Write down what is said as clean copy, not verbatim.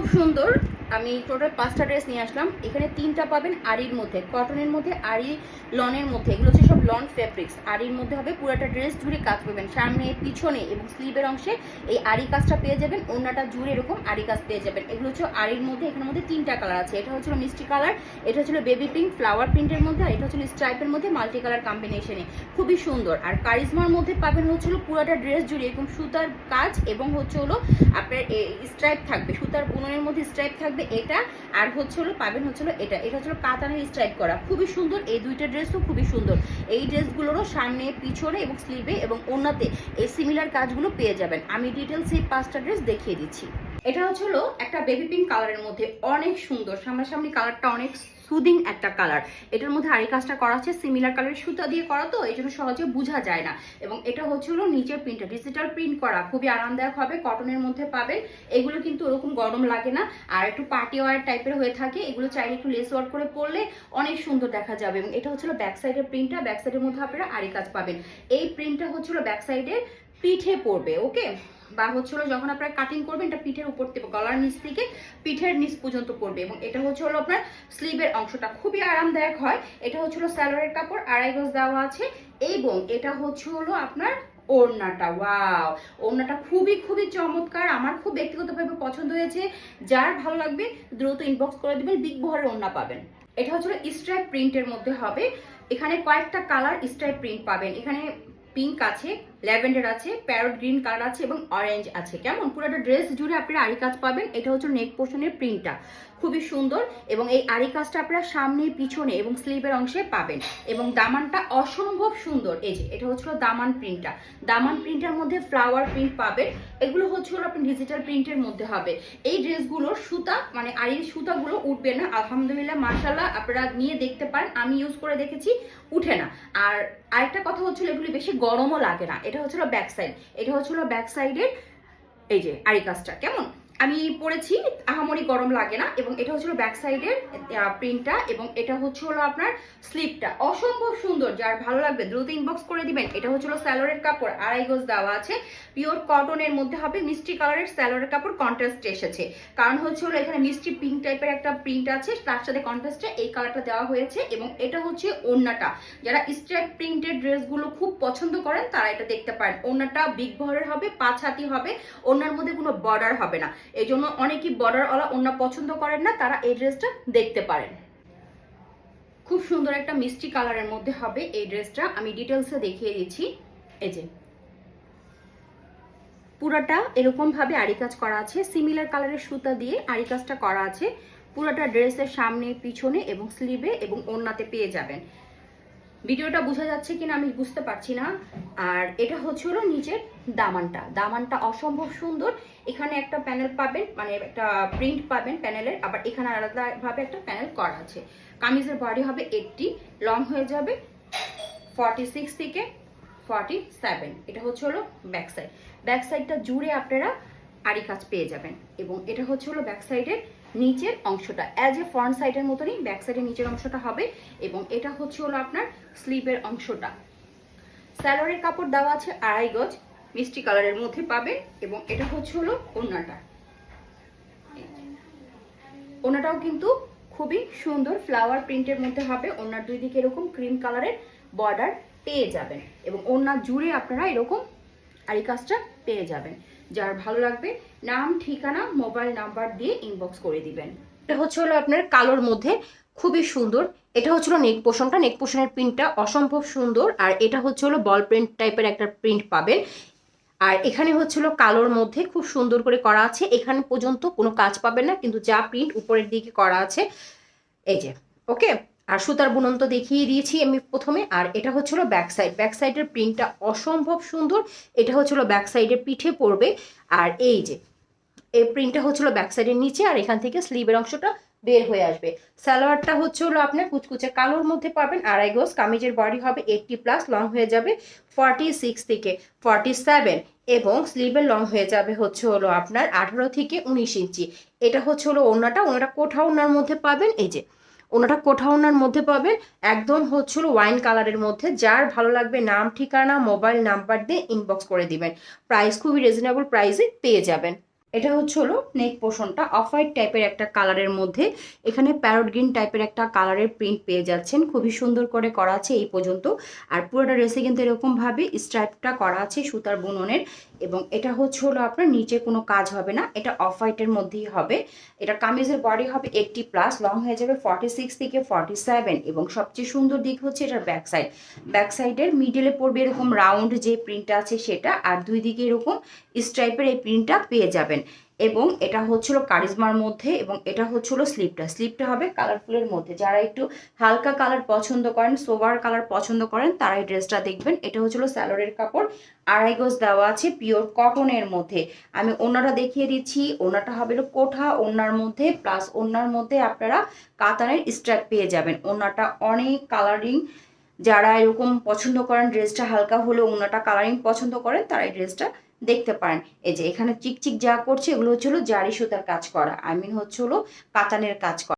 খুব সুন্দর। আমি টোটাল 5টা ড্রেস নিয়ে আসলাম। এখানে 3টা পাবেন আরির মধ্যে, কটনের মধ্যে, আরি লনের মধ্যে। এগুলো হচ্ছে সব লন ফেব্রিক্স। আরির মধ্যে হবে, পুরোটা ড্রেস জুড়ে কাজ পাবেন, সামনে পিছনে এবং স্লিভের অংশে এই আরি কাজটা পেয়ে যাবেন। ওড়নাটা জুড়ে এরকম আরি কাজ পেয়ে যাবেন। এগুলো হচ্ছে আরির মধ্যে। এখানের মধ্যে 3টা কালার আছে। এটা হচ্ছিল মিষ্টি কালার, এটা হচ্ছিল বেবি পিঙ্ক ফ্লাওয়ার প্রিন্টের মধ্যে, আর এটা হচ্ছিল স্ট্রাইপের মধ্যে মাল্টি কালার কম্বিনেশনে। খুবই সুন্দর। আর কারিজমার মধ্যে পাবেন হচ্ছিল পুরোটা ড্রেস জুড়ে এরকম সুতার কাজ এবং হচ্ছে হলো আপনার স্ট্রাইপ থাকবে, সুতার বুননের মধ্যে স্ট্রাইপ থাকবে এটা। আর হচ্ছে হলো পাবেন হচ্ছে হলো এটা হচ্ছে কাতানের স্ট্রাইপ করা। খুবই সুন্দর। এই দুইটা ড্রেসও খুবই সুন্দর। এই ড্রেসগুলোরও সামনে পিছনে এবং স্লিভে এবং ওড়নাতে এই সিমিলার কাজগুলো পেয়ে যাবেন। আমি ডিটেলস এই 5টা ড্রেস দেখিয়ে দিচ্ছি। এটা হচ্ছে হলো একটা বেবি পিঙ্ক কালারের মধ্যে, অনেক সুন্দর। সামনাসামনি কালারটা অনেক সুদিং একটা কালার। এটার মধ্যে আরি কাজটা করা আছে, সিমিলার কালারের সুতা দিয়ে করা, তো এই জন্য সহজে বোঝা যায় না। এবং এটা হচ্ছে হলো নিচের প্রিন্টটা ডিজিটাল প্রিন্ট করা, খুবই আরামদায়ক হবে। কটনের মধ্যে পাবেন। এগুলো কিন্তু ওরকম গরম লাগে না, আর একটু পার্টি ওয়ার টাইপের হয়ে থাকে। এগুলো চাইলে একটু লেস ওয়ার্ক করে পরলে অনেক সুন্দর দেখা যাবে। এবং এটা হচ্ছে ব্যাক সাইডের প্রিন্টটা, ব্যাক সাইডের মধ্যে আপনারা আরি কাজ পাবেন। এই প্রিন্টটা হচ্ছে ব্যাক সাইডের পিঠে পড়বে, ওকে, বা হচ্ছে যখন আপনারা কাটিং করবেন এটা পিঠের উপর থেকে গলার নিচ থেকে পিঠের নিচ পর্যন্ত পড়বে। এবং এটা হচ্ছে আপনার স্লিভের অংশটা খুবই আরামদায়ক হয়। এটা হচ্ছে সালোয়ারের কাপড়, 2.5 গজ দেওয়া আছে। এবং এটা হচ্ছে আপনার ওড়নাটা। ওয়াও, ওড়নাটা খুবই খুবই চমৎকার। আমার খুব ব্যক্তিগতভাবে পছন্দ হয়েছে। যার ভালো লাগবে দ্রুত ইনবক্স করে দিবেন। বিগ বহরের ওড়না পাবেন। এটা হচ্ছে স্ট্রাইপ প্রিন্টের মধ্যে হবে। এখানে কয়েকটা কালার স্ট্রাইপ প্রিন্ট পাবেন। এখানে পিঙ্ক আছে, ল্যাভেন্ডার আছে, প্যারট গ্রিন কালার আছে এবং অরেঞ্জ আছে। কেমন পুরোটা ড্রেস জুড়ে আপনারা আরি কাজ পাবেন। এটা হচ্ছে নেক পোর্শনের প্রিন্টটা, খুবই সুন্দর। এবং এই আরি কাজটা আপনারা সামনে পিছনে এবং স্লিভের অংশে পাবেন। এবং দামানটা অসম্ভব সুন্দর। এই যে এটা হচ্ছিল দামান প্রিন্টটা, দামান প্রিন্টের মধ্যে ফ্লাওয়ার প্রিন্ট পাবেন। এগুলো হচ্ছে আপনি ডিজিটাল প্রিন্টের মধ্যে হবে। এই ড্রেসগুলোর সুতা মানে আরির সুতাগুলো উঠবে না, আলহামদুলিল্লাহ মাশাআল্লাহ। আপনারা নিয়ে দেখতে পারেন, আমি ইউজ করে দেখেছি, উঠে না। আর আরেকটা কথা হচ্ছিল এগুলি বেশি গরমও লাগে না। এটা হচ্ছিল ব্যাক সাইড, এটা হচ্ছিল ব্যাক সাইডের এই যে আরি কাজটা। কেমন আমি পরেছি, আহামরি গরম লাগে না। এবং এটা হচ্ছিল ব্যাক সাইডের প্রিন্টটা। এবং এটা হচ্ছে আপনার স্লিপটা অসম্ভব সুন্দর। যার ভালো লাগবে দ্রুত ইনবক্স করে দিবেন। এটা হচ্ছিল স্যালোয়ারের কাপড়, 2.5 গজ দেওয়া আছে। পিওর কটনের মধ্যে হবে, মিষ্টি কালারের স্যালোয়ারের কাপড় কন্ট্রাস্ট এসেছে। কারণ হচ্ছে এখানে মিষ্টি পিঙ্ক টাইপের একটা প্রিন্ট আছে, তার সাথে কন্ট্রাস্টে এই কালারটা দেওয়া হয়েছে। এবং এটা হচ্ছে ওড়নাটা। যারা স্ট্রাইপ প্রিন্টেড ড্রেসগুলো খুব পছন্দ করেন তারা এটা দেখতে পারেন। ওড়নাটা বিগ বহরের হবে, 5 হাতি হবে। ওড়নার মধ্যে কোনো বর্ডার হবে না, এই জন্য অনেকেই বর্ডারওয়ালা ওড়না পছন্দ করেন না, তারা এই ড্রেসটা দেখতে পারেন। খুব সুন্দর একটা মিষ্টি কালারের মধ্যে হবে এই ড্রেসটা। আমি ডিটেলসে দেখিয়ে দিচ্ছি। এই যে পুরাটা এরকম ভাবে আরি কাজ করা আছে, সিমিলার কালারের সুতা দিয়ে আরি কাজটা করা আছে। পুরাটা ড্রেসের সামনে পিছনে এবং স্লিভে এবং ওড়নাতে পেয়ে যাবেন। ভিডিওটা বোঝা যাচ্ছে কিনা আমি বুঝতে পারছি না। আর এটা হচ্ছে নিচের দামানটা, দামানটা অসম্ভব সুন্দর। এখানে একটা প্যানেল পাবেন, মানে একটা প্রিন্ট পাবেন প্যানেলের, আবার এখানে আলাদাভাবে একটা প্যানেল করা আছে। কামিজের বডি হবে 80, লং হয়ে যাবে 46 থেকে 47। এটা হচ্ছে ব্যাক সাইড, ব্যাক সাইডটা জুড়ে আপনারা আরি কাজ পেয়ে যাবেন। এবং এটা হচ্ছে ব্যাক সাইডের নিচের অংশটা, অ্যাজ এ ফ্রন্ট সাইডের মতনই ব্যাক সাইডের নিচের অংশটা হবে। এবং এটা হচ্ছে আপনার স্লিভের অংশটা। স্যালোয়ারের কাপড় দেওয়া আছে 2.5 গজ, মিষ্টি কালারের মধ্যে পাবেন। এবং এটা হচ্ছে ওড়নাটা। ওড়নাটাও কিন্তু খুবই সুন্দর, ফ্লাওয়ার প্রিন্টের মধ্যে হবে। ওড়নার দুই দিকে এরকম ক্রিম কালারের বর্ডার পেয়ে যাবেন। এবং ওড়না জুড়ে আপনারা এরকম আরি কাজটা পেয়ে যাবেন। যার ভালো লাগবে নাম, ঠিকানা, মোবাইল নাম্বার দিয়ে ইনবক্স করে দিবেন। এটা হচ্ছে আপনার কালোর মধ্যে, খুবই সুন্দর। এটা হচ্ছিল নেক পোর্শনটা, নেক পোর্শনের প্রিন্টটা অসম্ভব সুন্দর। আর এটা হচ্ছে বল প্রিন্ট টাইপের একটা প্রিন্ট পাবেন। আর এখানে হচ্ছিল কালোর মধ্যে খুব সুন্দর করে করা আছে। এখানে পর্যন্ত কোনো কাজ পাবেন না, কিন্তু যা প্রিন্ট উপরের দিকে করা আছে এই যে, ওকে। আর সুতার বুনন তো দেখিয়ে দিয়েছি আমি প্রথমে। আর এটা হচ্ছিল ব্যাক সাইড, ব্যাক সাইডের প্রিন্টটা অসম্ভব সুন্দর। এটা হচ্ছিল ব্যাক সাইডের পিঠে পড়বে। আর এই যে এই প্রিন্টটা হচ্ছিল ব্যাক সাইডের নিচে, আর এখান থেকে স্লিভের অংশটা বের হয়ে আসবে। সালোয়ারটা হচ্ছে আপনার কুচকুচে কালোর মধ্যে পাবেন, 2.5 গজ। কামিজের বডি হবে 80+, লং হয়ে যাবে 46 থেকে 47। এবং স্লিভের লং হয়ে যাবে হচ্ছে আপনার 18 থেকে 19 ইঞ্চি। এটা হচ্ছে ওড়নাটা, ওড়নাটা কোঠা ওড়নার মধ্যে পাবেন। এই যে ওনাটা কোঠা ওনার মধ্যে পাবেন, একদম হচ্ছিল ওয়াইন কালারের মধ্যে। যার ভালো লাগবে নাম, ঠিকানা, মোবাইল নাম্বার দিয়ে ইনবক্স করে দিবেন। প্রাইস খুবই রিজনেবল প্রাইসে পেয়ে যাবেন। এটা হচ্ছে হলো নেক পোর্শনটা অফ হোয়াইট টাইপের একটা কালারের মধ্যে, এখানে প্যারট গ্রিন টাইপের একটা কালারের প্রিন্ট পেয়ে যাচ্ছেন, খুবই সুন্দর করে করা আছে এই পর্যন্ত। আর পুরোটা ড্রেসে কিন্তু এরকমভাবে স্ট্রাইপটা করা আছে সুতার বুননের, এবং এটা হচ্ছে হলো আপনার নিচে কোনো কাজ হবে না, এটা অফ হোয়াইটের মধ্যেই হবে। এটা কামিজের বডি হবে 80+, লং হয়ে যাবে 46 থেকে 47, এবং সবচেয়ে সুন্দর দিক হচ্ছে এটার ব্যাক সাইড। ব্যাক সাইডের মিডলে পড়বে এরকম রাউন্ড যে প্রিন্টটা আছে সেটা, আর দুই দিকে এরকম স্ট্রাইপের এই প্রিন্টটা পেয়ে যাবেন। এবং এটা হচ্ছিল কারিজমার মধ্যে, এবং এটা হচ্ছিল স্লিপটা হবে কালারফুলের মধ্যে। যারা একটু হালকা কালার পছন্দ করেন, সোবার কালার পছন্দ করেন, তারা এই ড্রেসটা দেখবেন। এটা হচ্ছিল স্যালোরের কাপড়, 2.5 গজ দেওয়া আছে পিওর কটনের মধ্যে। আমি ওনাটা দেখিয়ে দিচ্ছি, ওনাটা হবে কোঠা ওনার মধ্যে, প্লাস ওনার মধ্যে আপনারা কাতানের স্ট্র্যাপ পেয়ে যাবেন। ওনাটা অনেক কালারিং, যারা এরকম পছন্দ করেন ড্রেসটা হালকা হলেও ওনাটা কালারিং পছন্দ করেন, তারা এই ড্রেসটা দেখতে পারেন। এই যে এখানে চিকচিক যা করছে এগুলো হচ্ছে হলো জারি সুতার কাজ করা, হচ্ছে হলো কাতানের কাজ করা।